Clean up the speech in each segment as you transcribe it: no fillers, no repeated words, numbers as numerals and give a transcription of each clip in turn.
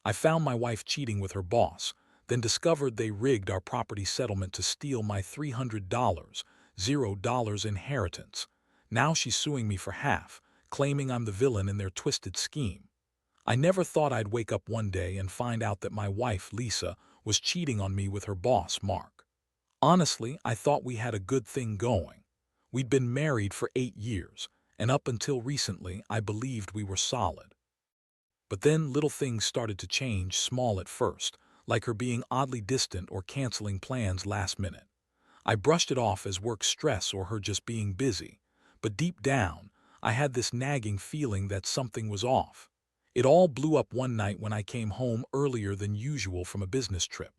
I found my wife cheating with her boss, then discovered they rigged our property settlement to steal my $300, $0 inheritance. Now she's suing me for half, claiming I'm the villain in their twisted scheme. I never thought I'd wake up one day and find out that my wife, Lisa, was cheating on me with her boss, Mark. Honestly, I thought we had a good thing going. We'd been married for 8 years, and up until recently, I believed we were solid. But then little things started to change, small at first, like her being oddly distant or canceling plans last minute. I brushed it off as work stress or her just being busy, but deep down, I had this nagging feeling that something was off. It all blew up one night when I came home earlier than usual from a business trip.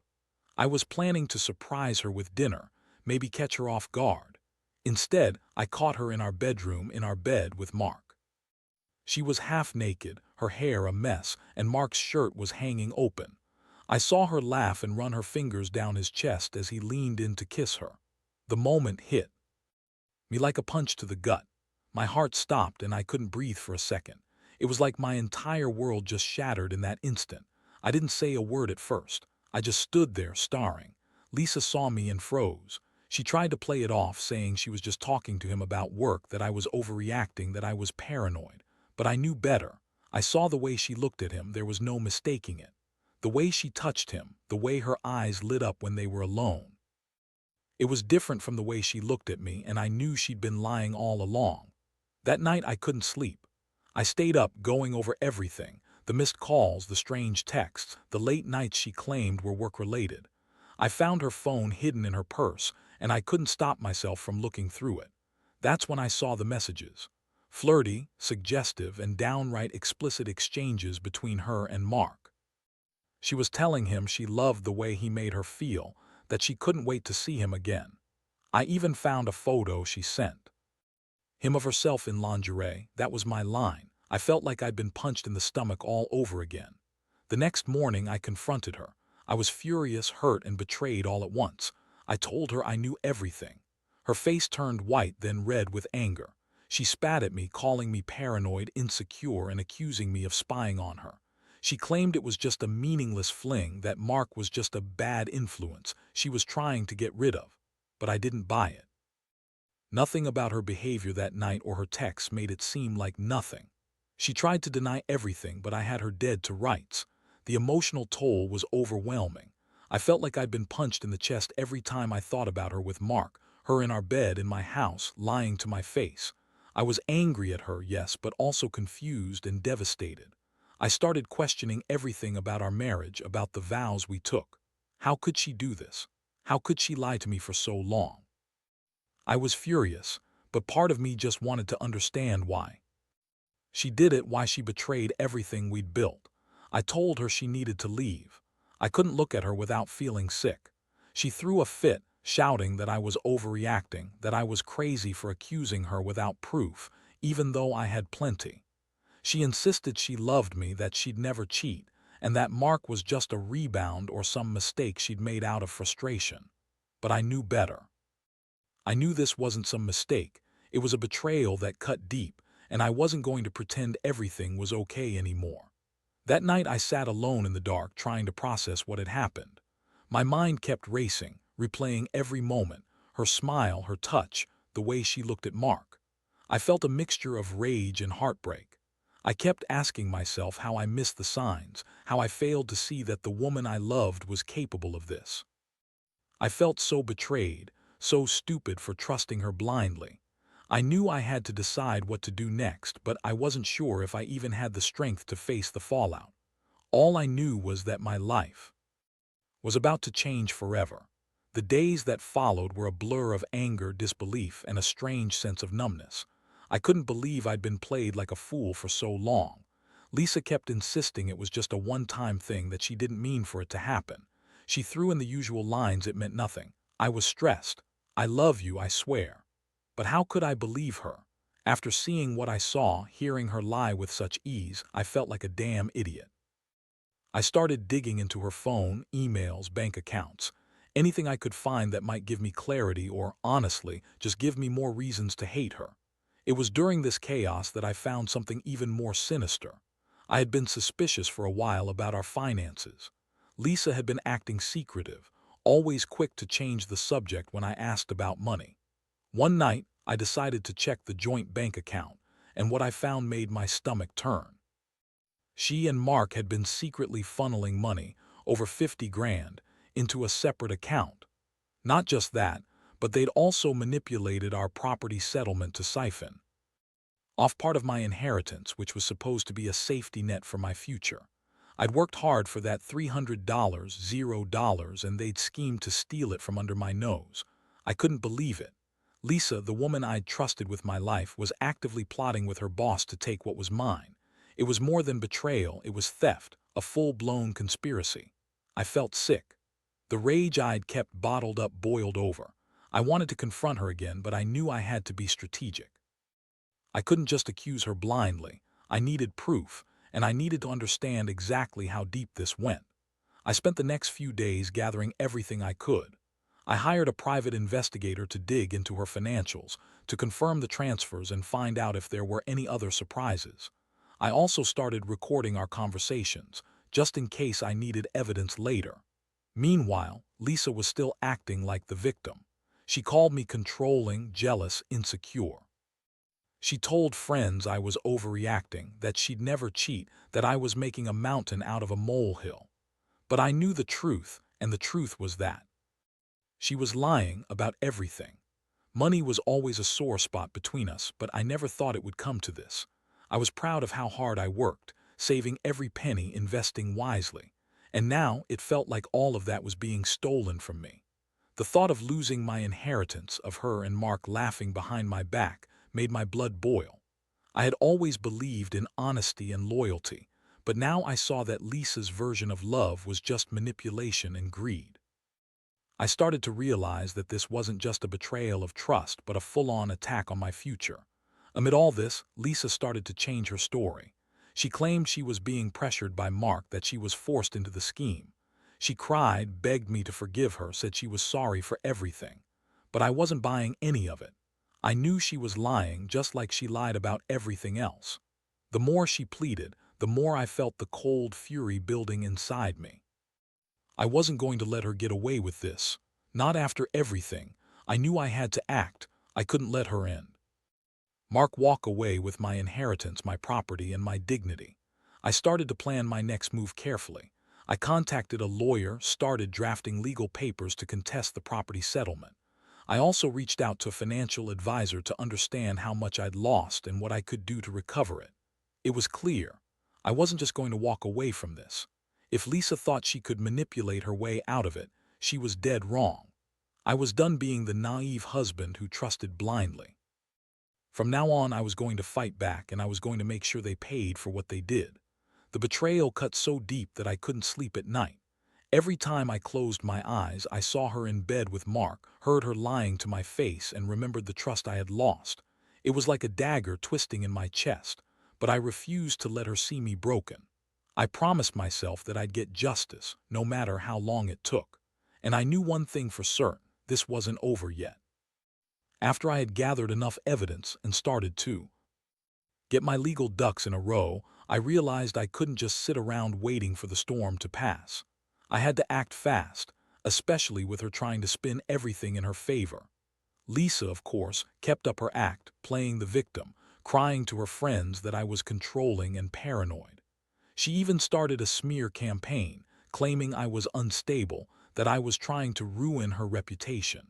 I was planning to surprise her with dinner, maybe catch her off guard. Instead, I caught her in our bedroom in our bed with Mark. She was half naked, her hair a mess, and Mark's shirt was hanging open. I saw her laugh and run her fingers down his chest as he leaned in to kiss her. The moment hit me like a punch to the gut. My heart stopped and I couldn't breathe for a second. It was like my entire world just shattered in that instant. I didn't say a word at first. I just stood there, staring. Lisa saw me and froze. She tried to play it off, saying she was just talking to him about work, that I was overreacting, that I was paranoid. But I knew better. I saw the way she looked at him, there was no mistaking it. The way she touched him, the way her eyes lit up when they were alone. It was different from the way she looked at me, and I knew she'd been lying all along. That night I couldn't sleep. I stayed up going over everything, the missed calls, the strange texts, the late nights she claimed were work-related. I found her phone hidden in her purse, and I couldn't stop myself from looking through it. That's when I saw the messages. Flirty, suggestive, and downright explicit exchanges between her and Mark. She was telling him she loved the way he made her feel, that she couldn't wait to see him again. I even found a photo she sent him of herself in lingerie. That was my line. I felt like I'd been punched in the stomach all over again. The next morning I confronted her. I was furious, hurt, and betrayed all at once. I told her I knew everything. Her face turned white, then red with anger. She spat at me, calling me paranoid, insecure, and accusing me of spying on her. She claimed it was just a meaningless fling, that Mark was just a bad influence she was trying to get rid of. But I didn't buy it. Nothing about her behavior that night or her texts made it seem like nothing. She tried to deny everything, but I had her dead to rights. The emotional toll was overwhelming. I felt like I'd been punched in the chest every time I thought about her with Mark, her in our bed in my house, lying to my face. I was angry at her, yes, but also confused and devastated. I started questioning everything about our marriage, about the vows we took. How could she do this? How could she lie to me for so long? I was furious, but part of me just wanted to understand why. She did it, why she betrayed everything we'd built. I told her she needed to leave. I couldn't look at her without feeling sick. She threw a fit, shouting that I was overreacting, that I was crazy for accusing her without proof, even though I had plenty. She insisted she loved me, that she'd never cheat, and that Mark was just a rebound or some mistake she'd made out of frustration. But I knew better. I knew this wasn't some mistake. It was a betrayal that cut deep, and I wasn't going to pretend everything was okay anymore. That night I sat alone in the dark, trying to process what had happened. My mind kept racing, replaying every moment, her smile, her touch, the way she looked at Mark. I felt a mixture of rage and heartbreak. I kept asking myself how I missed the signs, how I failed to see that the woman I loved was capable of this. I felt so betrayed, so stupid for trusting her blindly. I knew I had to decide what to do next, but I wasn't sure if I even had the strength to face the fallout. All I knew was that my life was about to change forever. The days that followed were a blur of anger, disbelief, and a strange sense of numbness. I couldn't believe I'd been played like a fool for so long. Lisa kept insisting it was just a one-time thing, that she didn't mean for it to happen. She threw in the usual lines it meant nothing. I was stressed. I love you, I swear. But how could I believe her? After seeing what I saw, hearing her lie with such ease, I felt like a damn idiot. I started digging into her phone, emails, bank accounts, anything I could find that might give me clarity or, honestly, just give me more reasons to hate her. It was during this chaos that I found something even more sinister. I had been suspicious for a while about our finances. Lisa had been acting secretive, always quick to change the subject when I asked about money. One night, I decided to check the joint bank account, and what I found made my stomach turn. She and Mark had been secretly funneling money, over 50 grand, into a separate account. Not just that, but they'd also manipulated our property settlement to siphon off part of my inheritance, which was supposed to be a safety net for my future. I'd worked hard for that $300, $0, and they'd schemed to steal it from under my nose. I couldn't believe it. Lisa, the woman I'd trusted with my life, was actively plotting with her boss to take what was mine. It was more than betrayal, it was theft, a full-blown conspiracy. I felt sick. The rage I'd kept bottled up boiled over. I wanted to confront her again, but I knew I had to be strategic. I couldn't just accuse her blindly. I needed proof, and I needed to understand exactly how deep this went. I spent the next few days gathering everything I could. I hired a private investigator to dig into her financials, to confirm the transfers and find out if there were any other surprises. I also started recording our conversations, just in case I needed evidence later. Meanwhile, Lisa was still acting like the victim. She called me controlling, jealous, insecure. She told friends I was overreacting, that she'd never cheat, that I was making a mountain out of a molehill. But I knew the truth, and the truth was that she was lying about everything. Money was always a sore spot between us, but I never thought it would come to this. I was proud of how hard I worked, saving every penny, investing wisely. And now it felt like all of that was being stolen from me. The thought of losing my inheritance, of her and Mark laughing behind my back, made my blood boil. I had always believed in honesty and loyalty, but now I saw that Lisa's version of love was just manipulation and greed. I started to realize that this wasn't just a betrayal of trust, but a full-on attack on my future. Amid all this, Lisa started to change her story. She claimed she was being pressured by Mark, that she was forced into the scheme. She cried, begged me to forgive her, said she was sorry for everything. But I wasn't buying any of it. I knew she was lying, just like she lied about everything else. The more she pleaded, the more I felt the cold fury building inside me. I wasn't going to let her get away with this. Not after everything. I knew I had to act. I couldn't let her in. Mark walk away with my inheritance, my property, and my dignity. I started to plan my next move carefully. I contacted a lawyer, started drafting legal papers to contest the property settlement. I also reached out to a financial advisor to understand how much I'd lost and what I could do to recover it. It was clear. I wasn't just going to walk away from this. If Lisa thought she could manipulate her way out of it, she was dead wrong. I was done being the naive husband who trusted blindly. From now on, I was going to fight back, and I was going to make sure they paid for what they did. The betrayal cut so deep that I couldn't sleep at night. Every time I closed my eyes, I saw her in bed with Mark, heard her lying to my face, and remembered the trust I had lost. It was like a dagger twisting in my chest, but I refused to let her see me broken. I promised myself that I'd get justice, no matter how long it took. And I knew one thing for certain: this wasn't over yet. After I had gathered enough evidence and started to get my legal ducks in a row, I realized I couldn't just sit around waiting for the storm to pass. I had to act fast, especially with her trying to spin everything in her favor. Lisa, of course, kept up her act, playing the victim, crying to her friends that I was controlling and paranoid. She even started a smear campaign, claiming I was unstable, that I was trying to ruin her reputation.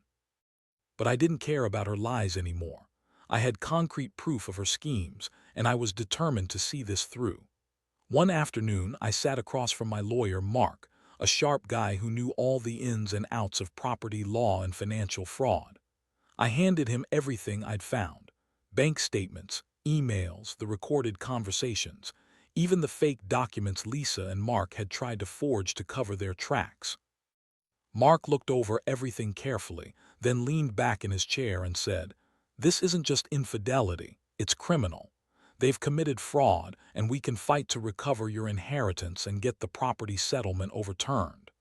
But I didn't care about her lies anymore. I had concrete proof of her schemes, and I was determined to see this through. One afternoon, I sat across from my lawyer, Mark, a sharp guy who knew all the ins and outs of property law and financial fraud. I handed him everything I'd found: bank statements, emails, the recorded conversations, even the fake documents Lisa and Mark had tried to forge to cover their tracks. Mark looked over everything carefully, then leaned back in his chair and said, "This isn't just infidelity, it's criminal. They've committed fraud, and we can fight to recover your inheritance and get the property settlement overturned."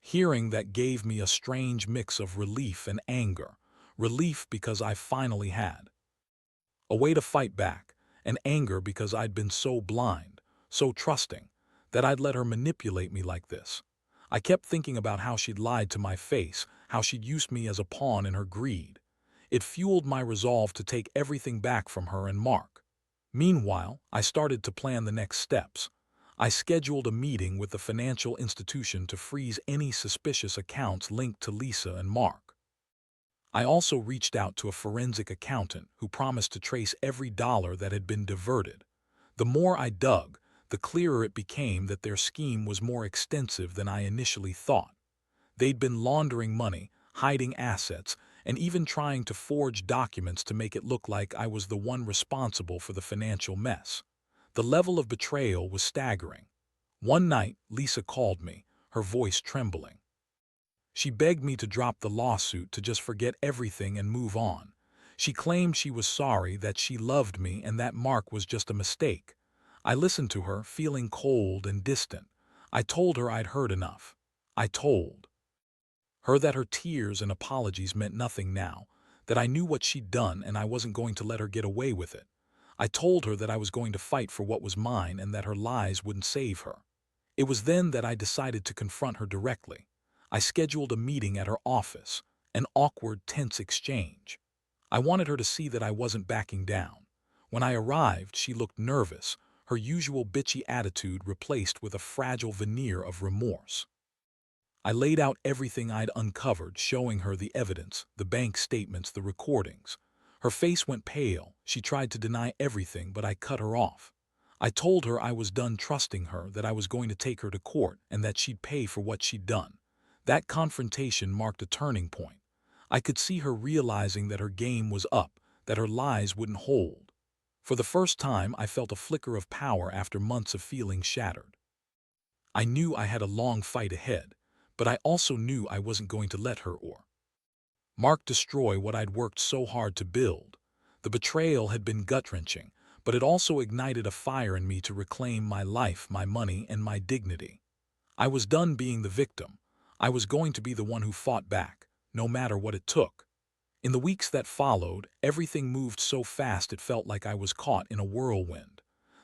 Hearing that gave me a strange mix of relief and anger. Relief because I finally had a way to fight back, and anger because I'd been so blind, so trusting, that I'd let her manipulate me like this. I kept thinking about how she'd lied to my face, how she'd used me as a pawn in her greed. It fueled my resolve to take everything back from her and Mark. Meanwhile, I started to plan the next steps. I scheduled a meeting with the financial institution to freeze any suspicious accounts linked to Lisa and Mark. I also reached out to a forensic accountant who promised to trace every dollar that had been diverted. The more I dug, the clearer it became that their scheme was more extensive than I initially thought. They'd been laundering money, hiding assets, and even trying to forge documents to make it look like I was the one responsible for the financial mess. The level of betrayal was staggering. One night, Lisa called me, her voice trembling. She begged me to drop the lawsuit, to just forget everything and move on. She claimed she was sorry, that she loved me, and that Mark was just a mistake. I listened to her, feeling cold and distant. I told her I'd heard enough. I told her that her tears and apologies meant nothing now, that I knew what she'd done and I wasn't going to let her get away with it. I told her that I was going to fight for what was mine and that her lies wouldn't save her. It was then that I decided to confront her directly. I scheduled a meeting at her office, an awkward, tense exchange. I wanted her to see that I wasn't backing down. When I arrived, she looked nervous, her usual bitchy attitude replaced with a fragile veneer of remorse. I laid out everything I'd uncovered, showing her the evidence, the bank statements, the recordings. Her face went pale. She tried to deny everything, but I cut her off. I told her I was done trusting her, that I was going to take her to court, and that she'd pay for what she'd done. That confrontation marked a turning point. I could see her realizing that her game was up, that her lies wouldn't hold. For the first time, I felt a flicker of power after months of feeling shattered. I knew I had a long fight ahead, but I also knew I wasn't going to let her or Mark destroy what I'd worked so hard to build. The betrayal had been gut-wrenching, but it also ignited a fire in me to reclaim my life, my money, and my dignity. I was done being the victim. I was going to be the one who fought back, no matter what it took. In the weeks that followed, everything moved so fast it felt like I was caught in a whirlwind.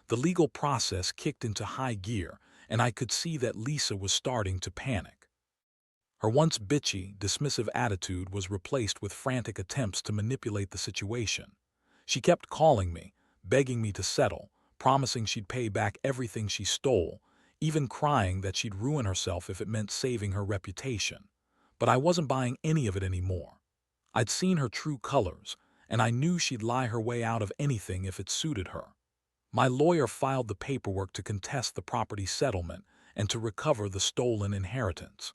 The legal process kicked into high gear, and I could see that Lisa was starting to panic. Her once bitchy, dismissive attitude was replaced with frantic attempts to manipulate the situation. She kept calling me, begging me to settle, promising she'd pay back everything she stole, even crying that she'd ruin herself if it meant saving her reputation. But I wasn't buying any of it anymore. I'd seen her true colors, and I knew she'd lie her way out of anything if it suited her. My lawyer filed the paperwork to contest the property settlement and to recover the stolen inheritance.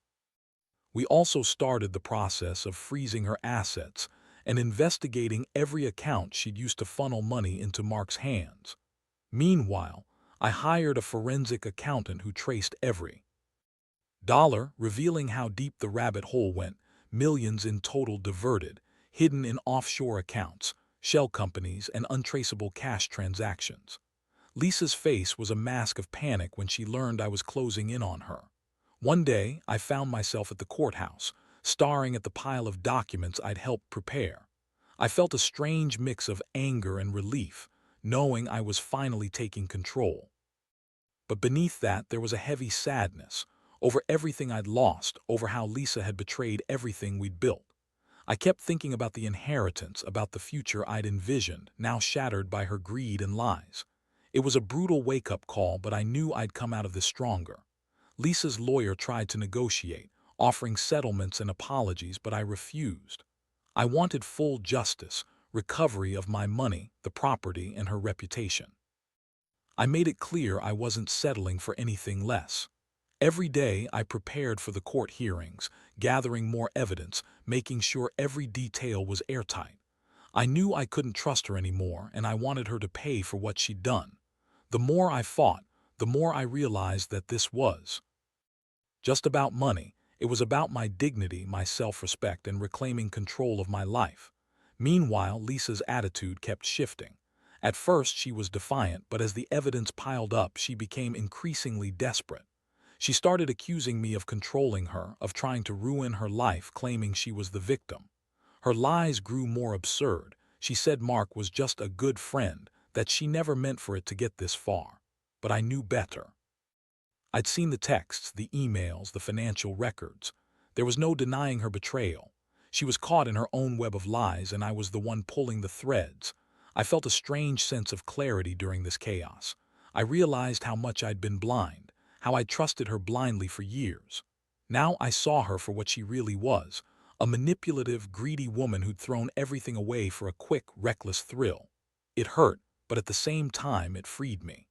We also started the process of freezing her assets and investigating every account she'd used to funnel money into Mark's hands. Meanwhile, I hired a forensic accountant who traced every dollar, revealing how deep the rabbit hole went, millions in total diverted, hidden in offshore accounts, shell companies, and untraceable cash transactions. Lisa's face was a mask of panic when she learned I was closing in on her. One day, I found myself at the courthouse, staring at the pile of documents I'd helped prepare. I felt a strange mix of anger and relief, knowing I was finally taking control. But beneath that, there was a heavy sadness, over everything I'd lost, over how Lisa had betrayed everything we'd built. I kept thinking about the inheritance, about the future I'd envisioned, now shattered by her greed and lies. It was a brutal wake-up call, but I knew I'd come out of this stronger. Lisa's lawyer tried to negotiate, offering settlements and apologies, but I refused. I wanted full justice, recovery of my money, the property, and her reputation. I made it clear I wasn't settling for anything less. Every day I prepared for the court hearings, gathering more evidence, making sure every detail was airtight. I knew I couldn't trust her anymore, and I wanted her to pay for what she'd done. The more I fought, the more I realized that this was just about money. It was about my dignity, my self-respect, and reclaiming control of my life. Meanwhile, Lisa's attitude kept shifting. At first, she was defiant, but as the evidence piled up, she became increasingly desperate. She started accusing me of controlling her, of trying to ruin her life, claiming she was the victim. Her lies grew more absurd. She said Mark was just a good friend, that she never meant for it to get this far. but I knew better. I'd seen the texts, the emails, the financial records. There was no denying her betrayal. She was caught in her own web of lies, and I was the one pulling the threads. I felt a strange sense of clarity during this chaos. I realized how much I'd been blind, how I'd trusted her blindly for years. Now I saw her for what she really was, a manipulative, greedy woman who'd thrown everything away for a quick, reckless thrill. It hurt, but at the same time it freed me.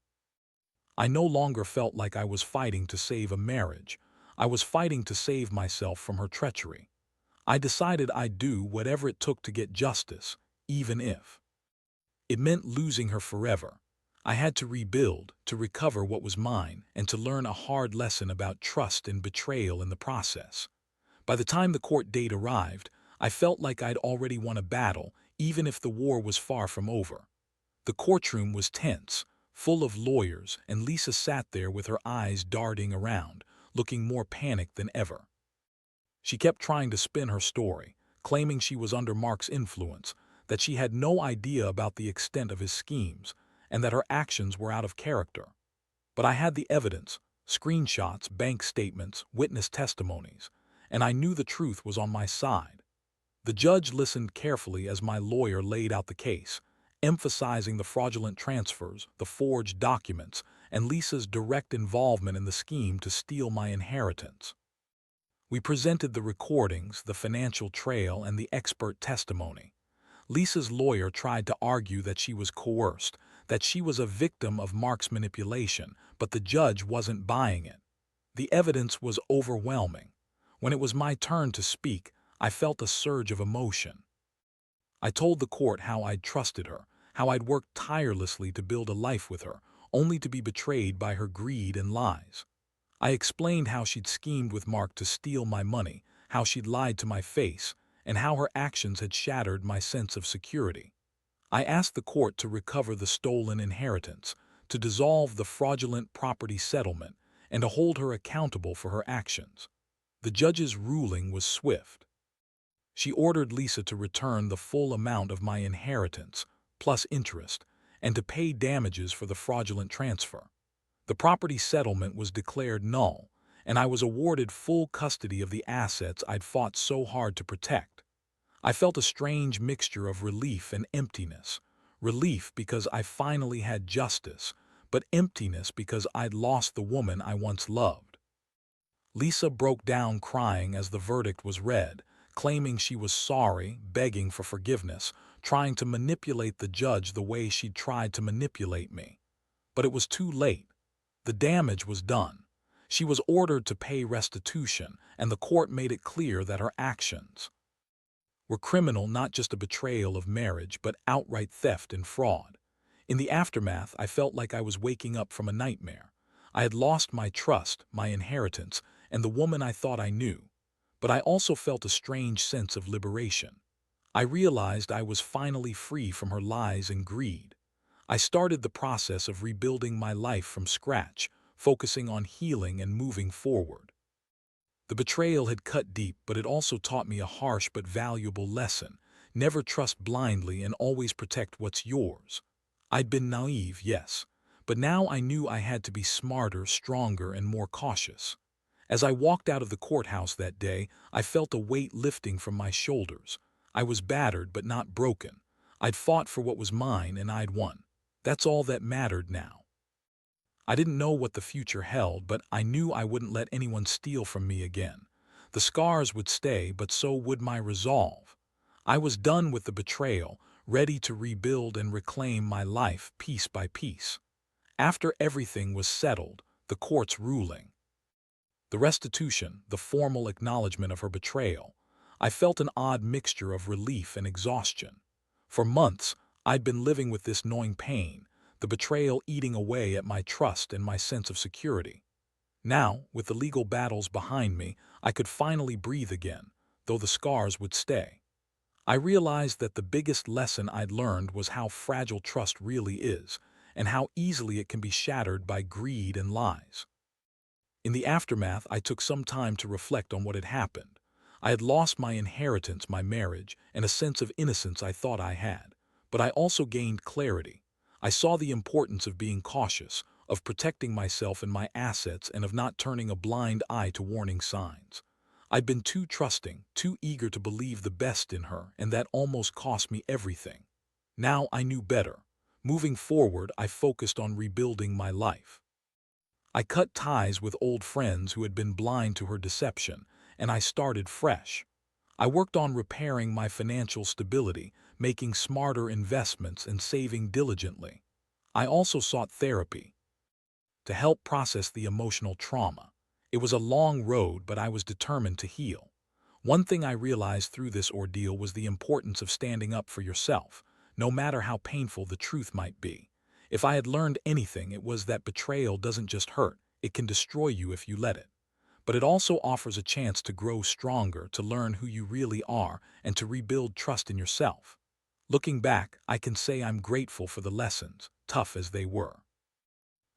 I no longer felt like I was fighting to save a marriage. I was fighting to save myself from her treachery. I decided I'd do whatever it took to get justice, even if it meant losing her forever. I had to rebuild, to recover what was mine, and to learn a hard lesson about trust and betrayal in the process. By the time the court date arrived, I felt like I'd already won a battle, even if the war was far from over. The courtroom was tense, full of lawyers, and Lisa sat there with her eyes darting around, looking more panicked than ever. She kept trying to spin her story, claiming she was under Mark's influence, that she had no idea about the extent of his schemes, and that her actions were out of character. But I had the evidence, screenshots, bank statements, witness testimonies, and I knew the truth was on my side. The judge listened carefully as my lawyer laid out the case, emphasizing the fraudulent transfers, the forged documents, and Lisa's direct involvement in the scheme to steal my inheritance. We presented the recordings, the financial trail, and the expert testimony. Lisa's lawyer tried to argue that she was coerced, that she was a victim of Mark's manipulation, but the judge wasn't buying it. The evidence was overwhelming. When it was my turn to speak, I felt a surge of emotion. I told the court how I'd trusted her, how I'd worked tirelessly to build a life with her, only to be betrayed by her greed and lies. I explained how she'd schemed with Mark to steal my money, how she'd lied to my face, and how her actions had shattered my sense of security. I asked the court to recover the stolen inheritance, to dissolve the fraudulent property settlement, and to hold her accountable for her actions. The judge's ruling was swift. She ordered Lisa to return the full amount of my inheritance, plus interest, and to pay damages for the fraudulent transfer. The property settlement was declared null, and I was awarded full custody of the assets I'd fought so hard to protect. I felt a strange mixture of relief and emptiness. Relief because I finally had justice, but emptiness because I'd lost the woman I once loved. Lisa broke down crying as the verdict was read, claiming she was sorry, begging for forgiveness, trying to manipulate the judge the way she'd tried to manipulate me. But it was too late. The damage was done. She was ordered to pay restitution, and the court made it clear that her actions were criminal, not just a betrayal of marriage, but outright theft and fraud. In the aftermath, I felt like I was waking up from a nightmare. I had lost my trust, my inheritance, and the woman I thought I knew. But I also felt a strange sense of liberation. I realized I was finally free from her lies and greed. I started the process of rebuilding my life from scratch, focusing on healing and moving forward. The betrayal had cut deep, but it also taught me a harsh but valuable lesson. Never trust blindly and always protect what's yours. I'd been naive, yes, but now I knew I had to be smarter, stronger, and more cautious. As I walked out of the courthouse that day, I felt a weight lifting from my shoulders. I was battered but not broken. I'd fought for what was mine and I'd won. That's all that mattered now. I didn't know what the future held, but I knew I wouldn't let anyone steal from me again. The scars would stay, but so would my resolve. I was done with the betrayal, ready to rebuild and reclaim my life piece by piece. After everything was settled, the court's ruling, the restitution, the formal acknowledgement of her betrayal, I felt an odd mixture of relief and exhaustion. For months, I'd been living with this gnawing pain, the betrayal eating away at my trust and my sense of security. Now, with the legal battles behind me, I could finally breathe again, though the scars would stay. I realized that the biggest lesson I'd learned was how fragile trust really is, and how easily it can be shattered by greed and lies. In the aftermath, I took some time to reflect on what had happened. I had lost my inheritance, my marriage, and a sense of innocence I thought I had. But I also gained clarity. I saw the importance of being cautious, of protecting myself and my assets, and of not turning a blind eye to warning signs. I'd been too trusting, too eager to believe the best in her, and that almost cost me everything. Now I knew better. Moving forward, I focused on rebuilding my life. I cut ties with old friends who had been blind to her deception, and I started fresh. I worked on repairing my financial stability, making smarter investments, and saving diligently. I also sought therapy to help process the emotional trauma. It was a long road, but I was determined to heal. One thing I realized through this ordeal was the importance of standing up for yourself, no matter how painful the truth might be. If I had learned anything, it was that betrayal doesn't just hurt, it can destroy you if you let it. But it also offers a chance to grow stronger, to learn who you really are, and to rebuild trust in yourself. Looking back, I can say I'm grateful for the lessons, tough as they were.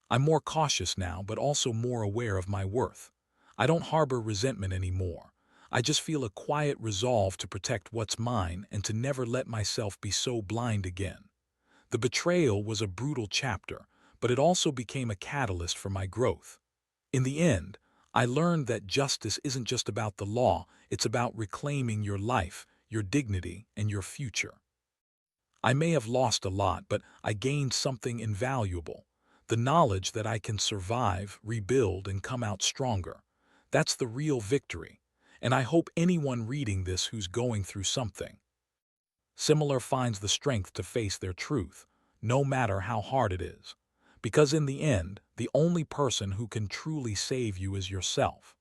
I'm more cautious now, but also more aware of my worth. I don't harbor resentment anymore. I just feel a quiet resolve to protect what's mine and to never let myself be so blind again. The betrayal was a brutal chapter, but it also became a catalyst for my growth. In the end, I learned that justice isn't just about the law, it's about reclaiming your life, your dignity, and your future. I may have lost a lot, but I gained something invaluable: the knowledge that I can survive, rebuild, and come out stronger. That's the real victory, and I hope anyone reading this who's going through something similar finds the strength to face their truth, no matter how hard it is. Because in the end, the only person who can truly save you is yourself.